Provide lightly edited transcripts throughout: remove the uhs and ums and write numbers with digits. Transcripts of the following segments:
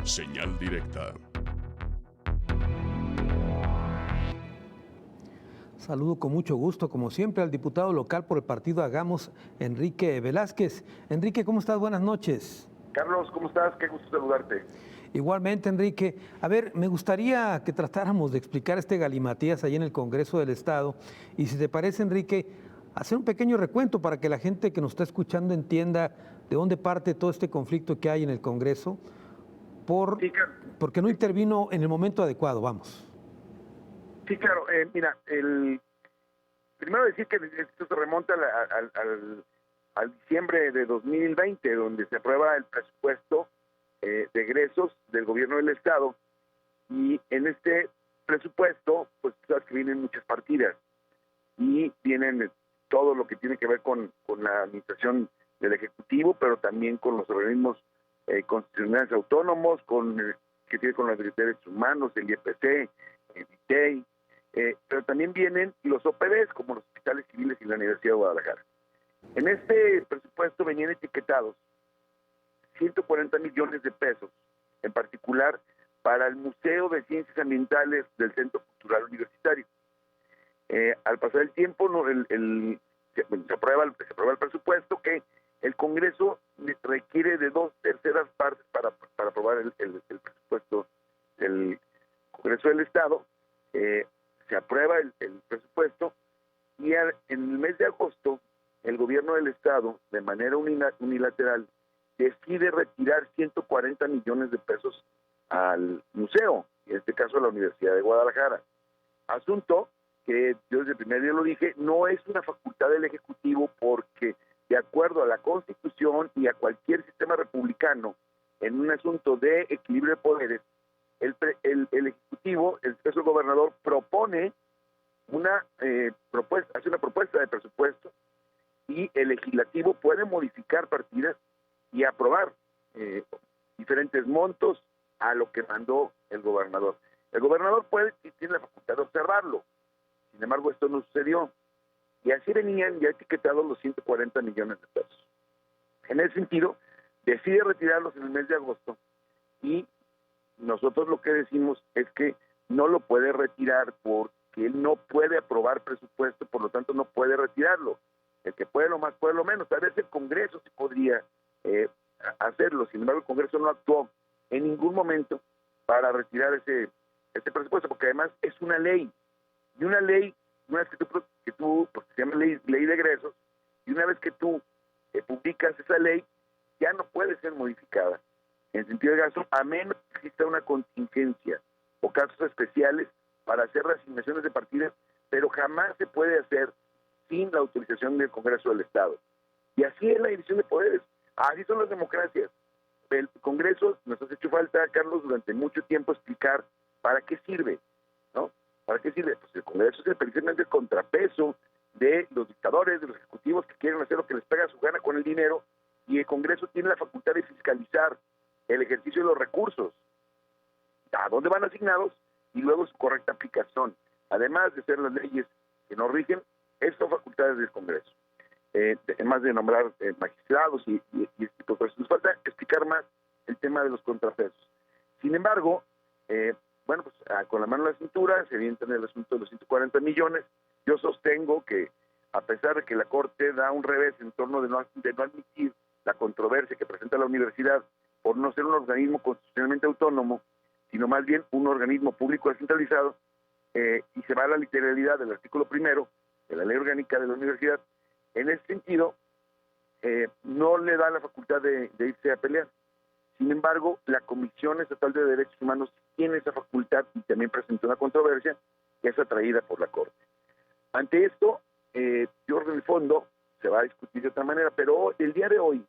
Señal directa. Saludo con mucho gusto, como siempre, al diputado local por el partido Hagamos, Enrique Velázquez. Enrique, ¿cómo estás? Buenas noches. Carlos, ¿cómo estás? Qué gusto saludarte. Igualmente, Enrique. A ver, me gustaría que tratáramos de explicar este galimatías ahí en el Congreso del Estado. Y si te parece, Enrique, hacer un pequeño recuento para que la gente que nos está escuchando entienda de dónde parte todo este conflicto que hay en el Congreso, porque no intervino en el momento adecuado, vamos. Sí, claro. Mira, primero decir que esto se remonta al diciembre de 2020, donde se aprueba el presupuesto de egresos del gobierno del Estado, y en este presupuesto, pues sabes que vienen muchas partidas, y vienen todo lo que tiene que ver con la administración del Ejecutivo, pero también con los organismos constitucionales autónomos, que tiene con los derechos humanos, el IEPC, el ITEI, pero también vienen los OPDs, como los hospitales civiles y la Universidad de Guadalajara. En este presupuesto venían etiquetados 140 millones de pesos, en particular para el Museo de Ciencias Ambientales del Centro Cultural Universitario. Al pasar el tiempo, se aprueba el presupuesto, que el Congreso requiere de 2/3 partes para aprobar el presupuesto del Congreso del Estado. Se aprueba el presupuesto, y en el mes de agosto el gobierno del Estado, de manera unilateral, decide retirar 140 millones de pesos al museo, en este caso a la Universidad de Guadalajara. Asunto que yo desde el primer día lo dije, no es una facultad del Ejecutivo, porque de acuerdo a la Constitución y a cualquier sistema republicano, en un asunto de equilibrio de poderes, el Ejecutivo, el caso del gobernador, propone hace una propuesta de presupuesto, y el Legislativo puede modificar partidas y aprobar diferentes montos a lo que mandó el gobernador. El gobernador tiene la facultad de observarlo. Sin embargo, esto no sucedió. Y así venían ya etiquetados los 140 millones de pesos. En ese sentido, decide retirarlos en el mes de agosto, y nosotros lo que decimos es que no lo puede retirar porque él no puede aprobar presupuesto, por lo tanto no puede retirarlo. El que puede lo más, puede lo menos. Tal vez el Congreso sí podría hacerlo, sin embargo el Congreso no actuó en ningún momento para retirar ese presupuesto, porque además es una ley, y una ley, una vez que tú porque se llama ley de egresos, y una vez que tú publicas esa ley, ya no puede ser modificada en sentido de gasto, a menos que exista una contingencia o casos especiales para hacer reasignaciones de partidas, pero jamás se puede hacer sin la autorización del Congreso del Estado. Y así es la división de poderes, así son las democracias. El Congreso, nos ha hecho falta, Carlos, durante mucho tiempo explicar para qué sirve, ¿no? ¿Para qué sirve? Pues el Congreso es precisamente el contrapeso de los dictadores, de los ejecutivos que quieren hacer lo que les pega a su gana con el dinero, y el Congreso tiene la facultad de fiscalizar el ejercicio de los recursos, a dónde van asignados, y luego su correcta aplicación. Además de ser las leyes que nos rigen, estas son facultades del Congreso. Además de nombrar magistrados y este tipo de cosas. Nos falta explicar más el tema de los contrapesos. Sin embargo, con la mano en la cintura se viene el asunto de los 140 millones. Yo sostengo que, a pesar de que la Corte da un revés en torno de no admitir la controversia que presenta la universidad por no ser un organismo constitucionalmente autónomo, sino más bien un organismo público descentralizado, y se va a la literalidad del artículo 1 de la Ley Orgánica de la Universidad, en ese sentido, no le da la facultad de irse a pelear. Sin embargo, la Comisión Estatal de Derechos Humanos tiene esa facultad, y también presentó una controversia que es atraída por la Corte. Ante esto, yo en el fondo se va a discutir de otra manera, pero el día de hoy,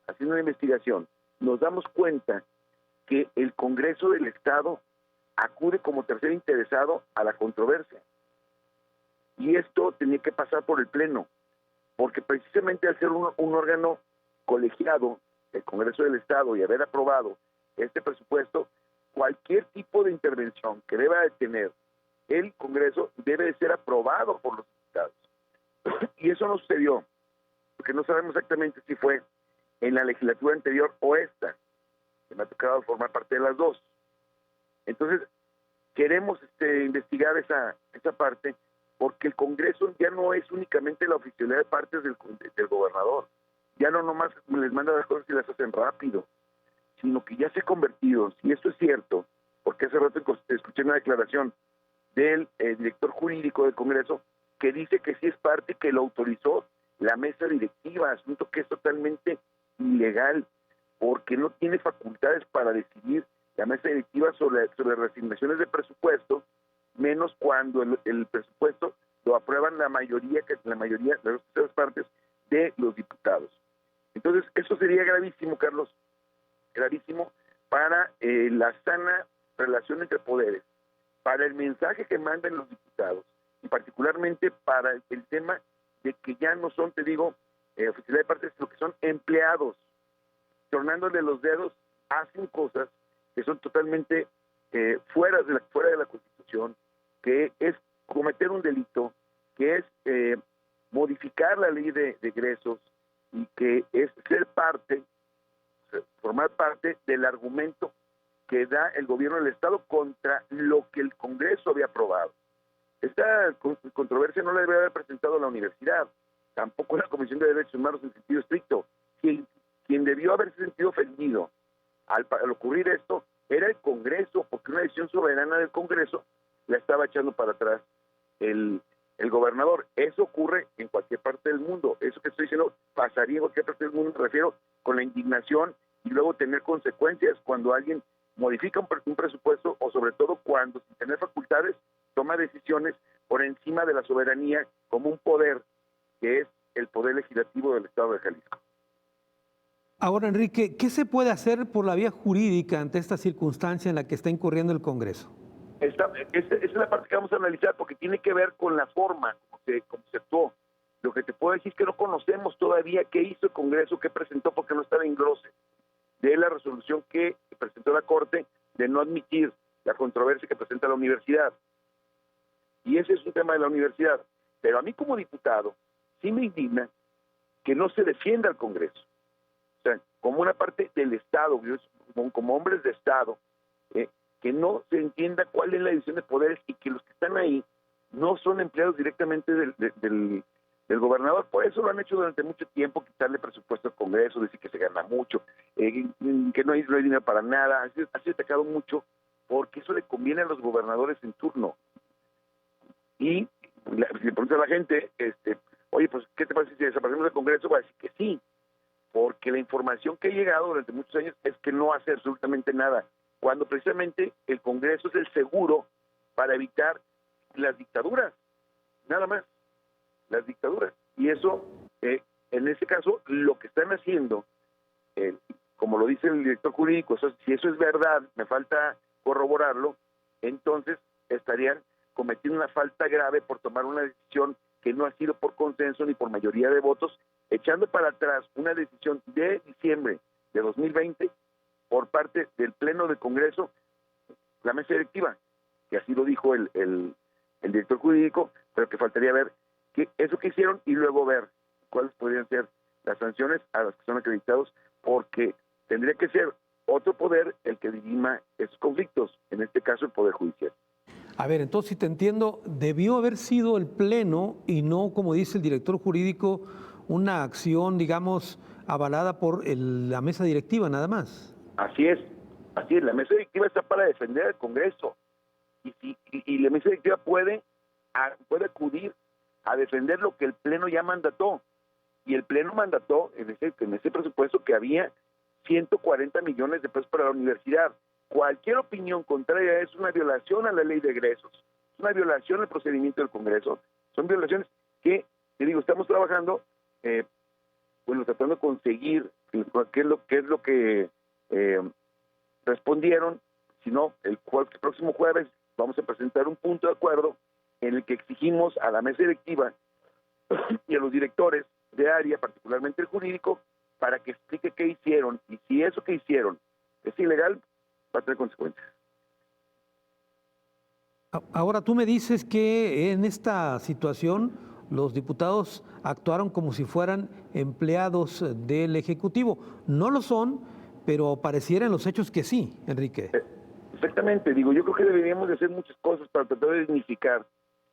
haciendo una investigación, nos damos cuenta que el Congreso del Estado acude como tercer interesado a la controversia. Y esto tenía que pasar por el Pleno, porque precisamente al ser un órgano colegiado, el Congreso del Estado, y haber aprobado este presupuesto, cualquier tipo de intervención que deba de tener el Congreso debe de ser aprobado por los diputados. Y eso no sucedió, porque no sabemos exactamente si fue en la legislatura anterior o esta. me ha tocado formar parte de las dos. Entonces, queremos investigar esa parte, porque el Congreso ya no es únicamente la oficialidad de partes del gobernador, ya no nomás les manda las cosas y las hacen rápido, sino que ya se ha convertido, si esto es cierto, porque hace rato escuché una declaración del director jurídico del Congreso que dice que sí es parte, que lo autorizó la mesa directiva, asunto que es totalmente ilegal, porque no tiene facultades para decidir la mesa directiva sobre reasignaciones de presupuesto, menos cuando el presupuesto lo aprueban la mayoría de las dos partes de los diputados. Entonces, eso sería gravísimo, Carlos, gravísimo para la sana relación entre poderes, para el mensaje que mandan los diputados, y particularmente para el tema de que ya no son, te digo, oficialidad de partes, sino que son empleados, tornándole los dedos, hacen cosas que son totalmente fuera de la Constitución, que es cometer un delito, que es modificar la ley de egresos, y que es formar parte del argumento que da el gobierno del Estado contra lo que el Congreso había aprobado. Esta controversia no la debe haber presentado la universidad, tampoco la Comisión de Derechos Humanos en sentido estricto. Quien debió haberse sentido ofendido al ocurrir esto era el Congreso, porque una decisión soberana del Congreso la estaba echando para atrás el gobernador. Eso ocurre en cualquier parte del mundo. Eso que estoy diciendo pasaría en cualquier parte del mundo, me refiero, con la indignación y luego tener consecuencias cuando alguien modifica un presupuesto, o sobre todo cuando, sin tener facultades, toma decisiones por encima de la soberanía como un poder que es el poder legislativo del Estado de Jalisco. Ahora, Enrique, ¿qué se puede hacer por la vía jurídica ante esta circunstancia en la que está incurriendo el Congreso? Esa es la parte que vamos a analizar, porque tiene que ver con la forma como se actuó. Lo que te puedo decir es que no conocemos todavía qué hizo el Congreso, qué presentó, porque no estaba en glose de la resolución que presentó la Corte de no admitir la controversia que presenta la universidad. Y ese es un tema de la universidad. Pero a mí como diputado sí me indigna que no se defienda al Congreso. O sea, como una parte del Estado, como hombres de Estado, que no se entienda cuál es la división de poderes y que los que están ahí no son empleados directamente del gobernador. Por eso lo han hecho durante mucho tiempo, quitarle presupuesto al Congreso, decir que se gana mucho, que no hay dinero para nada. Ha sido atacado mucho porque eso le conviene a los gobernadores en turno. Y si le pregunta a la gente, oye, pues, ¿qué te parece si desaparecemos el Congreso? Va a decir que sí, porque la información que ha llegado durante muchos años es que no hace absolutamente nada, cuando precisamente el Congreso es el seguro para evitar las dictaduras, nada más, las dictaduras. Y eso, en este caso, lo que están haciendo, como lo dice el director jurídico, si eso es verdad, me falta corroborarlo, entonces estarían cometiendo una falta grave por tomar una decisión que no ha sido por consenso ni por mayoría de votos, echando para atrás una decisión de diciembre de 2020 por parte del Pleno del Congreso, la mesa directiva, que así lo dijo el director jurídico, pero que faltaría ver eso que hicieron y luego ver cuáles podrían ser las sanciones a los que son acreditados, porque tendría que ser otro poder el que dirima esos conflictos, en este caso el Poder Judicial. A ver, entonces, si te entiendo, debió haber sido el Pleno y no, como dice el director jurídico, una acción, digamos, avalada por la mesa directiva nada más. Así es, la mesa directiva está para defender al Congreso, y la mesa directiva puede acudir a defender lo que el Pleno ya mandató, y el Pleno mandató en ese presupuesto que había 140 millones de pesos para la universidad. Cualquier opinión contraria es una violación a la ley de egresos, es una violación al procedimiento del Congreso, son violaciones que, te digo, estamos trabajando, tratando de conseguir qué es lo que respondieron. Si no, el próximo jueves vamos a presentar un punto de acuerdo en el que exigimos a la mesa directiva y a los directores de área, particularmente el jurídico, para que explique qué hicieron, y si eso que hicieron es ilegal, va a tener consecuencias. Ahora, tú me dices que en esta situación los diputados actuaron como si fueran empleados del Ejecutivo. No lo son, pero pareciera en los hechos que sí, Enrique. Exactamente, digo, yo creo que deberíamos de hacer muchas cosas para tratar de dignificar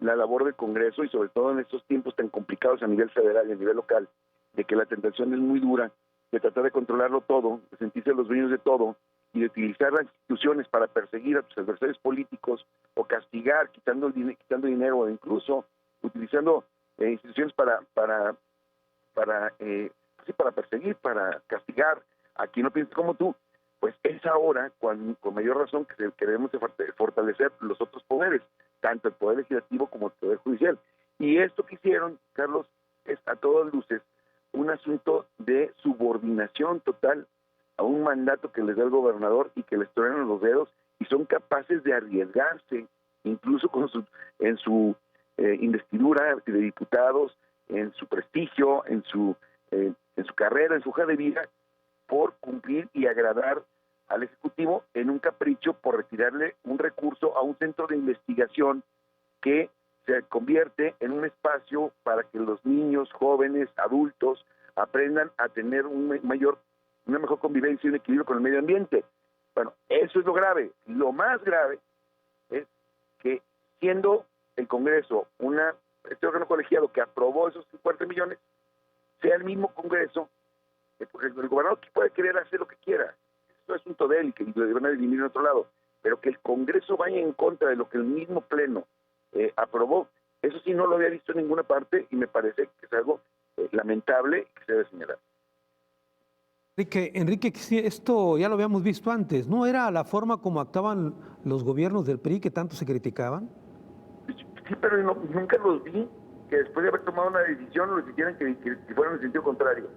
la labor del Congreso y sobre todo en estos tiempos tan complicados a nivel federal y a nivel local, de que la tentación es muy dura, de tratar de controlarlo todo, de sentirse los dueños de todo y de utilizar las instituciones para perseguir a tus adversarios políticos o castigar, quitando dinero o incluso utilizando instituciones para perseguir, para castigar a quien no piensa como tú. Pues es ahora con mayor razón que debemos de fortalecer los otros poderes, tanto el Poder Legislativo como el Poder Judicial. Y esto que hicieron, Carlos, es a todas luces un asunto de subordinación total a un mandato que les da el gobernador y que les truenan los dedos y son capaces de arriesgarse, incluso en su investidura de diputados, en su prestigio, en su carrera, en su hoja de vida, por cumplir y agradar al Ejecutivo en un capricho por retirarle un recurso a un centro de investigación que se convierte en un espacio para que los niños, jóvenes, adultos aprendan a tener una mejor convivencia y un equilibrio con el medio ambiente. Bueno, eso es lo grave. Lo más grave es que siendo el Congreso este órgano colegiado que aprobó esos 50 millones, sea el mismo Congreso, porque el gobernador puede querer hacer lo que quiera, esto es asunto de él y que lo van a dirimir en otro lado, pero que el Congreso vaya en contra de lo que el mismo Pleno aprobó, eso sí no lo había visto en ninguna parte y me parece que es algo lamentable que se debe señalar. Enrique, sí, esto ya lo habíamos visto antes, ¿no era la forma como actuaban los gobiernos del PRI que tanto se criticaban? Sí, pero nunca los vi que después de haber tomado una decisión los hicieran que fueran en sentido contrario.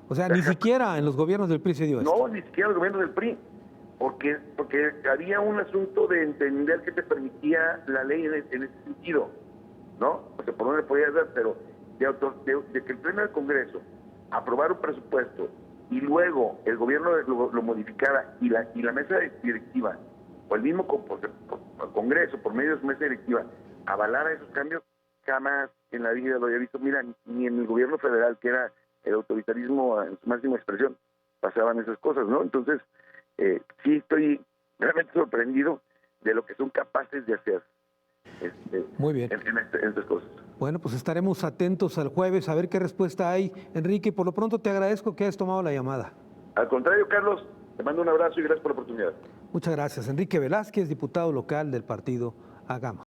O sea, ni siquiera en los gobiernos del PRI se dio esto. No, ni siquiera en los gobiernos del PRI, porque había un asunto de entender que te permitía la ley en ese sentido, ¿no? O sea, por dónde podías dar, pero de que el Pleno del Congreso aprobara un presupuesto y luego el gobierno lo modificara y la mesa directiva o el mismo Congreso por medio de su mesa directiva avalara esos cambios, jamás en la vida lo había visto. Mira, ni en el gobierno federal, que era el autoritarismo en su máxima expresión, pasaban esas cosas, ¿no? Entonces, sí estoy realmente sorprendido de lo que son capaces de hacer Muy bien. en estas cosas. Bueno, pues estaremos atentos al jueves a ver qué respuesta hay. Enrique, por lo pronto te agradezco que hayas tomado la llamada. Al contrario, Carlos, te mando un abrazo y gracias por la oportunidad. Muchas gracias. Enrique Velázquez, diputado local del partido Hagamos.